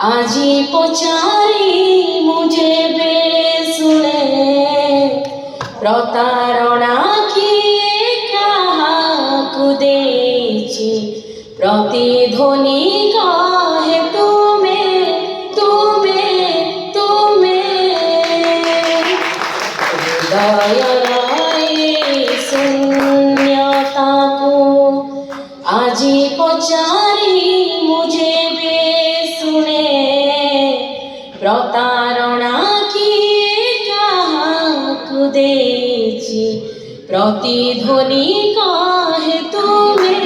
আজি পচারি মুঝে বেশুনে প্রতারণা কিয়ে কাহাকু দেছি প্রতিধ্বনি কাহে তুমে তুমে তুমে হৃদয়রায় শূন্যতাকু আজি পচারি মুঝে বেশুনে প্রতারণা কিয়ে কাহাকু দেছি প্রতিধ্বনি কাহে তুমে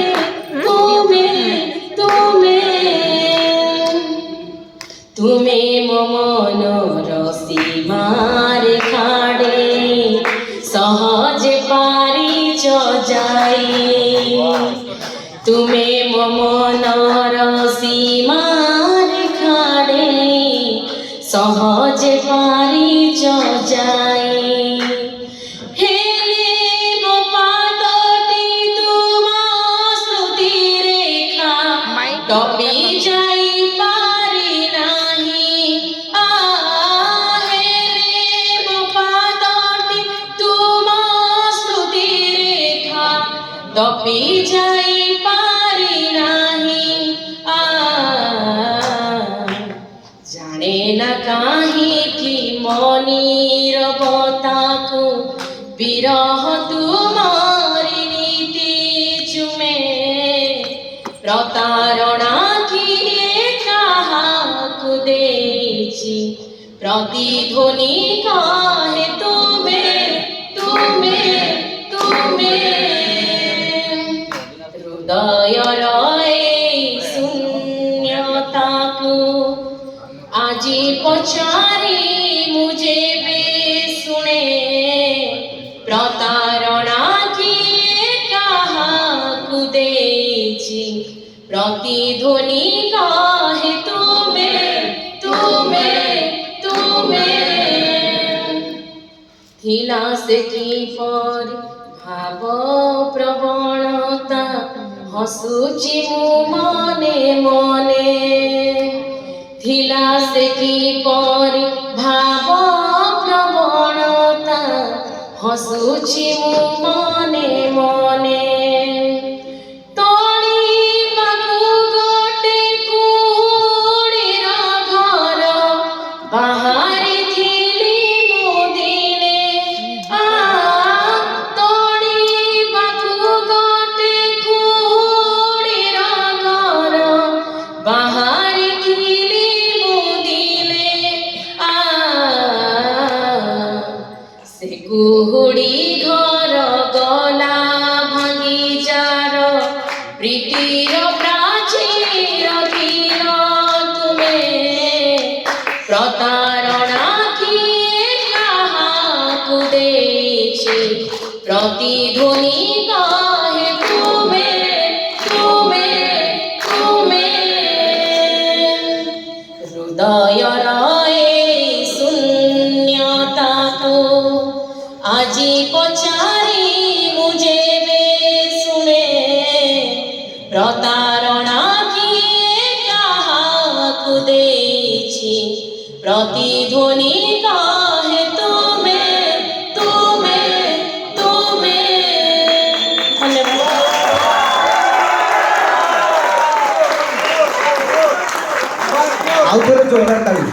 তুমে তুমে তুমে মমনর সীমার খাড়ে সহজে পারিছ যাই তুমে মমনর সীমার খাড়ে সহজে পারিছ যাই টপি যাই পারি নাহি আহে রে মোপাদটি তুমা স্তুতি রেখা টপি যাই পারি নাহি জানে না কাহিকি মনির বতাকু বিরহ তুমারি নীতি চুমে প্রতারণা কিয়ে কাহাকু দেছি প্রতিধ্বনি কাহে তুমে তুমে তুমে হৃদয়র শূন্যতাকু আজি পচারি মুঝে বেশুনে প্রতারণা কিয়ে কাহাকু দেছি প্রতিধ্বনি কাহে তুমে তুমে তুমে থিলা সে কি পর ভাব প্রবণতা হসুচি মু মনে মনে থিলা সে কি পর ভাব প্রবণতা হসুচি মু মনে মনে কুহুড়ি ঘর গলা ভাঙি যার প্রীতির প্রাচীর ধীর তুমে প্রতারণা কিয়ে কাহাকু দেছি প্রতিধ্বনি কাহে তুমে তুমে তুমে হৃদয়র শূন্যতাকু আজি পচারি মুঝে বেশুনে প্রতারণা কিয়ে কাহাকু দেছি প্রতিধ্বনি কাহে তুমে তুমে তুমে আউথরে জোরদার তালি।